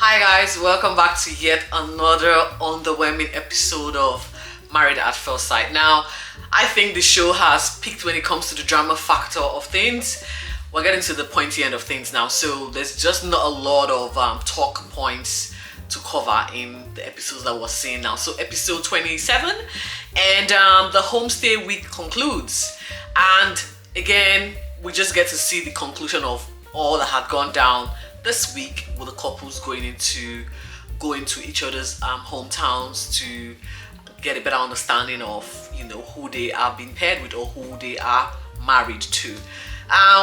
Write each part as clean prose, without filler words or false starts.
Hi guys, welcome back to yet another underwhelming episode of Married at First Sight. Now, I think the show has peaked when it comes to the drama factor of things. We're getting to the pointy end of things now, so there's just not a lot of talk points to cover in the episodes that we're seeing now. So episode 27 and the homestay week concludes, and again we just get to see the conclusion of all that had gone down this week with the couples going into each other's hometowns to get a better understanding of who they are being paired with or who they are married to.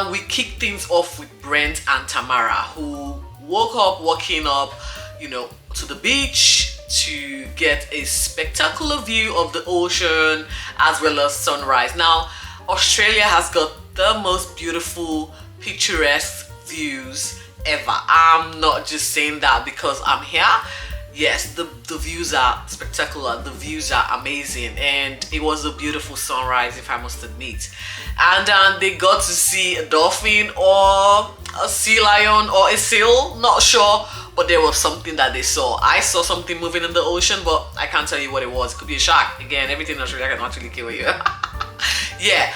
We kick things off with Brent and Tamara, who walking up to the beach to get a spectacular view of the ocean as well as sunrise. Now, Australia has got the most beautiful picturesque views ever. I'm not just saying that because I'm here. Yes, the views are spectacular, the views are amazing, and it was a beautiful sunrise, if I must admit. And they got to see a dolphin or a sea lion or a seal, not sure, but there was something that they saw. I saw something moving in the ocean, but I can't tell you what it was. It could be a shark. Again, everything in Australia can actually kill you. Yeah.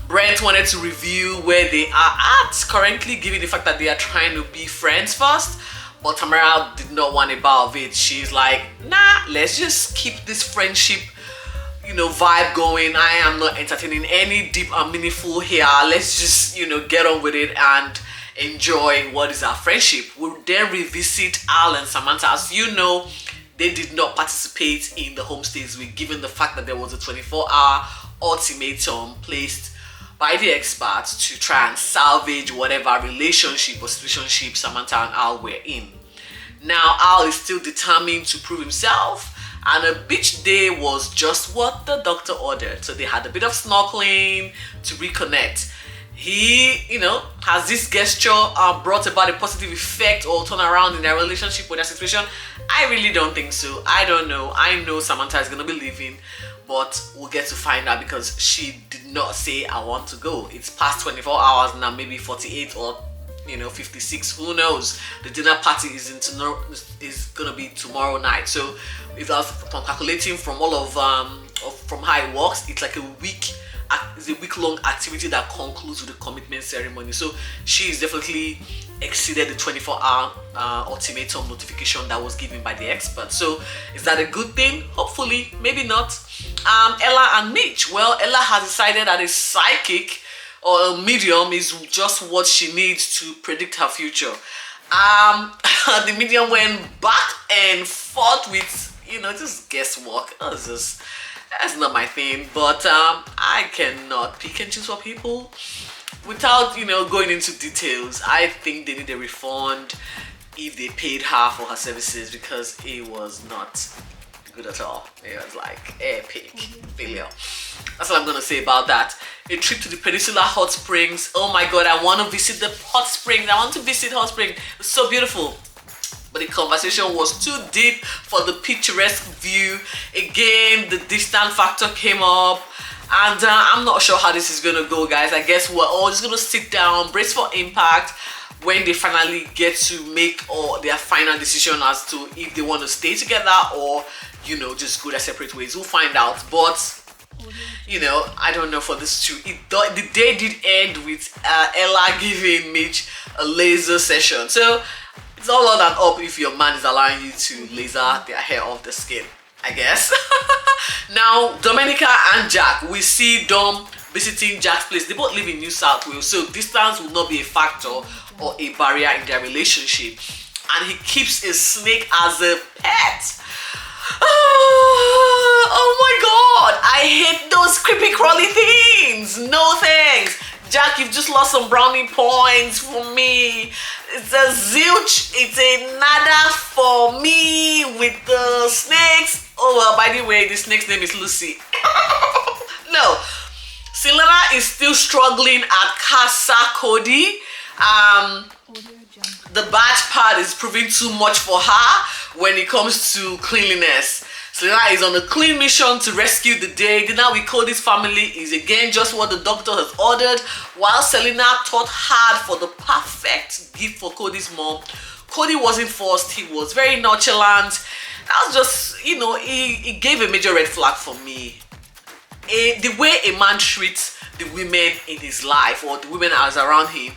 Brent wanted to review where they are at currently, given the fact that they are trying to be friends first. But Tamara did not want a bar of it. She's like, nah, let's just keep this friendship, vibe going. I am not entertaining any deep and meaningful here. Let's just, get on with it and enjoy what is our friendship. We'll then revisit Al and Samantha. As you know, they did not participate in the homestays week, given the fact that there was a 24-hour ultimatum placed by the experts to try and salvage whatever relationship or situationship Samantha and Al were in. Now, Al is still determined to prove himself, and a beach day was just what the doctor ordered. So they had a bit of snorkeling to reconnect. He, has this gesture brought about a positive effect or turnaround in their relationship or their situation? I really don't think so. I don't know. I know Samantha is going to be leaving, but we'll get to find out because she did not say I want to go. It's past 24 hours now, maybe 48 or 56. Who knows? The dinner party is gonna be tomorrow night. So if I was calculating from all of from how it works, it's like a week-long activity that concludes with the commitment ceremony. So she's definitely exceeded the 24-hour ultimatum notification that was given by the experts. So is that a good thing? Hopefully, maybe not. Ella and Mitch. Well, Ella has decided that a psychic or a medium is just what she needs to predict her future. The medium went back and forth with just guesswork. That's not my thing, but I cannot pick and choose for people without going into details. I think they need a refund if they paid her for her services, because it was not good at all. It was like epic failure. That's what I'm gonna say about that. A trip to the Peninsula Hot Springs. Oh my god, I want to visit the hot springs. I want to visit hot springs. It's so beautiful. But the conversation was too deep for the picturesque view. Again, the distance factor came up, and I'm not sure how this is gonna go, guys. I guess we're all just gonna sit down, brace for impact when they finally get to make their final decision as to if they want to stay together or just go their separate ways. We'll find out. But I don't know for this too. The day did end with Ella giving Mitch a laser session. So it's all on and up if your man is allowing you to laser their hair off the skin, I guess. Now, Domenica and Jack. We see Dom visiting Jack's place. They both live in New South Wales, so distance will not be a factor or a barrier in their relationship. And he keeps a snake as a pet. Oh my god, I hate those creepy crawly things. No thanks. Jack, you've just lost some brownie points for me. It's a zilch, it's a nada for me with the snakes. Oh well, by the way, the snake's name is Lucy. No, Selena is still struggling at Casa Cody. The batch part is proving too much for her when it comes to cleanliness. Selena is on a clean mission to rescue the day. Dinner with Cody's family is again just what the doctor has ordered, while Selena thought hard for the perfect gift for Cody's mom, Cody wasn't forced. He was very nonchalant. That was just, you know, he gave a major red flag for me. The way a man treats the women in his life or the women as around him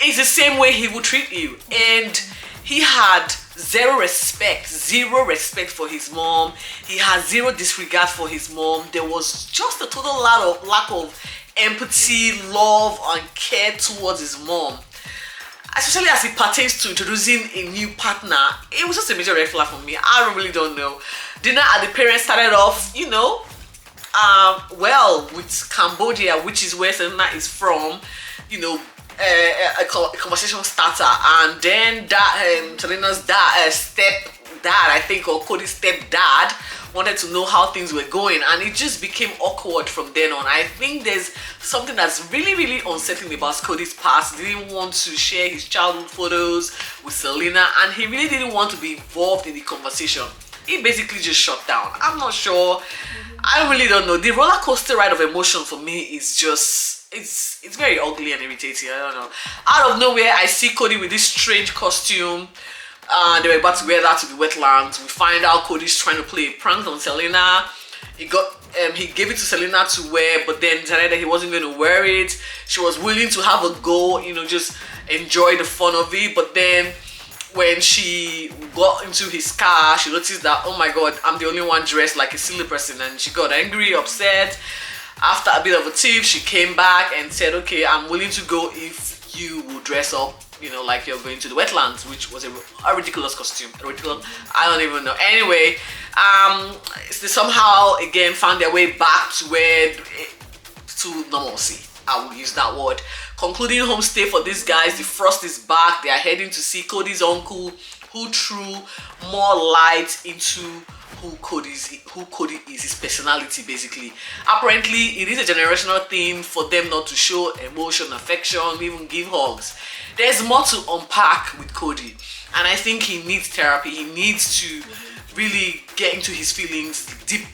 is the same way he would treat you. And he had zero respect for his mom. He had zero disregard for his mom. There was just a total lack of empathy, love, and care towards his mom. Especially as it pertains to introducing a new partner, it was just a major red flag for me. I really don't know. Dinner at the parents started off, you know, well, with Cambodia, which is where Selena is from, you know, a conversation starter, and then that Selena's stepdad, I think, or Cody's stepdad, wanted to know how things were going, and it just became awkward from then on. I think there's something that's really unsettling about Cody's past. He didn't want to share his childhood photos with Selena, and he really didn't want to be involved in the conversation. He basically just shut down. I'm not sure. I really don't know. The roller coaster ride of emotion for me is just, it's very ugly and irritating. I don't know. Out of nowhere, I see Cody with this strange costume. They were about to wear that to the wetlands. We find out Cody's trying to play a prank on Selena. He gave it to Selena to wear, but then decided that he wasn't going to wear it. She was willing to have a go, you know, just enjoy the fun of it. But then when she got into his car, she noticed that, oh my god, I'm the only one dressed like a silly person, and she got angry, upset. After a bit of a tiff, she came back and said, okay, I'm willing to go if you will dress up, you know, like you're going to the wetlands, which was a ridiculous costume. I don't even know. Anyway, they somehow again found their way back to normalcy. I will use that word. Concluding homestay for these guys. The frost is back. They are heading to see Cody's uncle, who threw more light into who Cody is, his personality basically. Apparently, it is a generational thing for them not to show emotion, affection, even give hugs. There's more to unpack with Cody, and I think he needs therapy. He needs to really get into his feelings, dig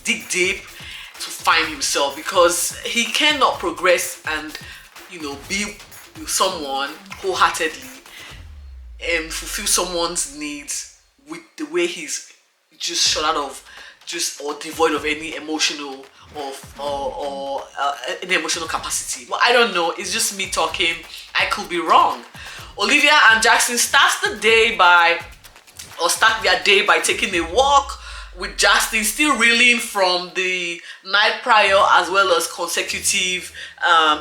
deep to find himself, because he cannot progress and, you know, be with someone wholeheartedly and fulfill someone's needs with the way he's just shut out of, or devoid of any emotional or any emotional capacity. Well, I don't know. It's just me talking. I could be wrong. Olivia and Jackson start their day by taking a walk, with Justin still reeling from the night prior, as well as consecutive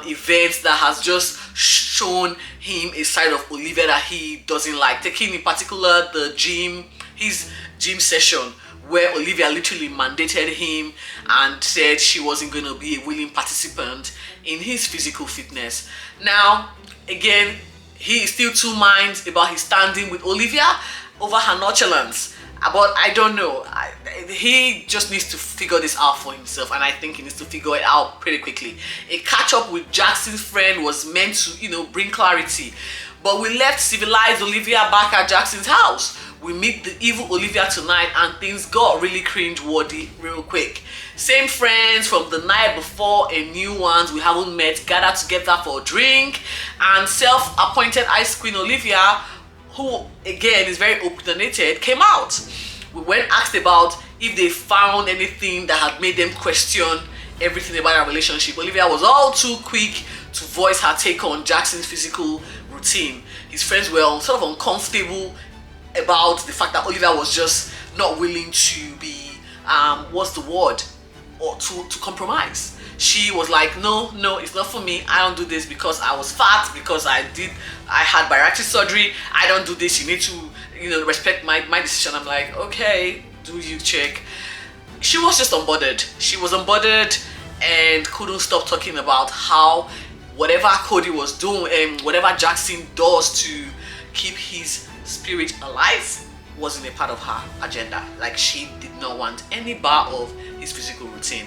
events that has just shown him a side of Olivia that he doesn't like. Taking in particular his gym session, where Olivia literally mandated him and said she wasn't going to be a willing participant in his physical fitness. Now, again, he is still two minds about his standing with Olivia over her nonchalance. But I don't know. He just needs to figure this out for himself, and I think he needs to figure it out pretty quickly. A catch up with Jackson's friend was meant to, you know, bring clarity, but we left civilized Olivia back at Jackson's house. We meet the evil Olivia tonight, and things got really cringe-worthy real quick. Same friends from the night before and new ones we haven't met gathered together for a drink, and self-appointed ice queen Olivia, who again is very opinionated, came out. When asked about if they found anything that had made them question everything about our relationship, Olivia was all too quick to voice her take on Jackson's physical routine. His friends were sort of uncomfortable about the fact that Olivia was just not willing to be, or to compromise. She was like, no, it's not for me. I don't do this because I was fat, because I had bariatric surgery. I don't do this. You need to, you know, respect my decision. I'm like, okay, do you check? She was just unbothered. She was unbothered and couldn't stop talking about how whatever Cody was doing and whatever Jackson does to keep his spirit alive wasn't a part of her agenda. Like, she did not want any part of his physical routine.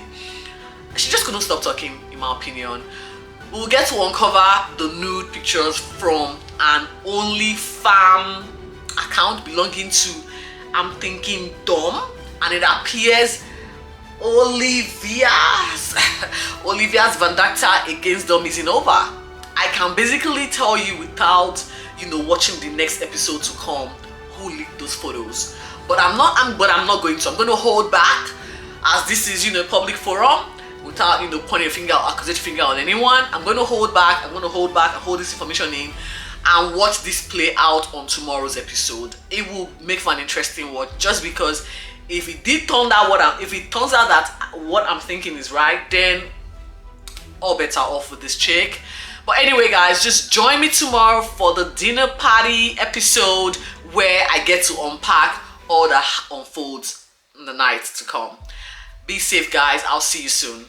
She just couldn't stop talking, in my opinion. We'll get to uncover the nude pictures from an OnlyFam account belonging to, I'm thinking, Dom, and it appears Olivia's vendetta against Dom isn't over. I can basically tell you without watching the next episode to come who leaked those photos. But I'm not going to. I'm going to hold back, as this is a public forum, without pointing a finger, accusatory finger on anyone. I'm going to hold back. I'm going to hold back and hold this information in and watch this play out on tomorrow's episode. It will make for an interesting watch, just because if it turns out that what I'm thinking is right, then all bets are off with this chick. But anyway, guys, just join me tomorrow for the dinner party episode, where I get to unpack all that unfolds in the night to come. Be safe, guys. I'll see you soon.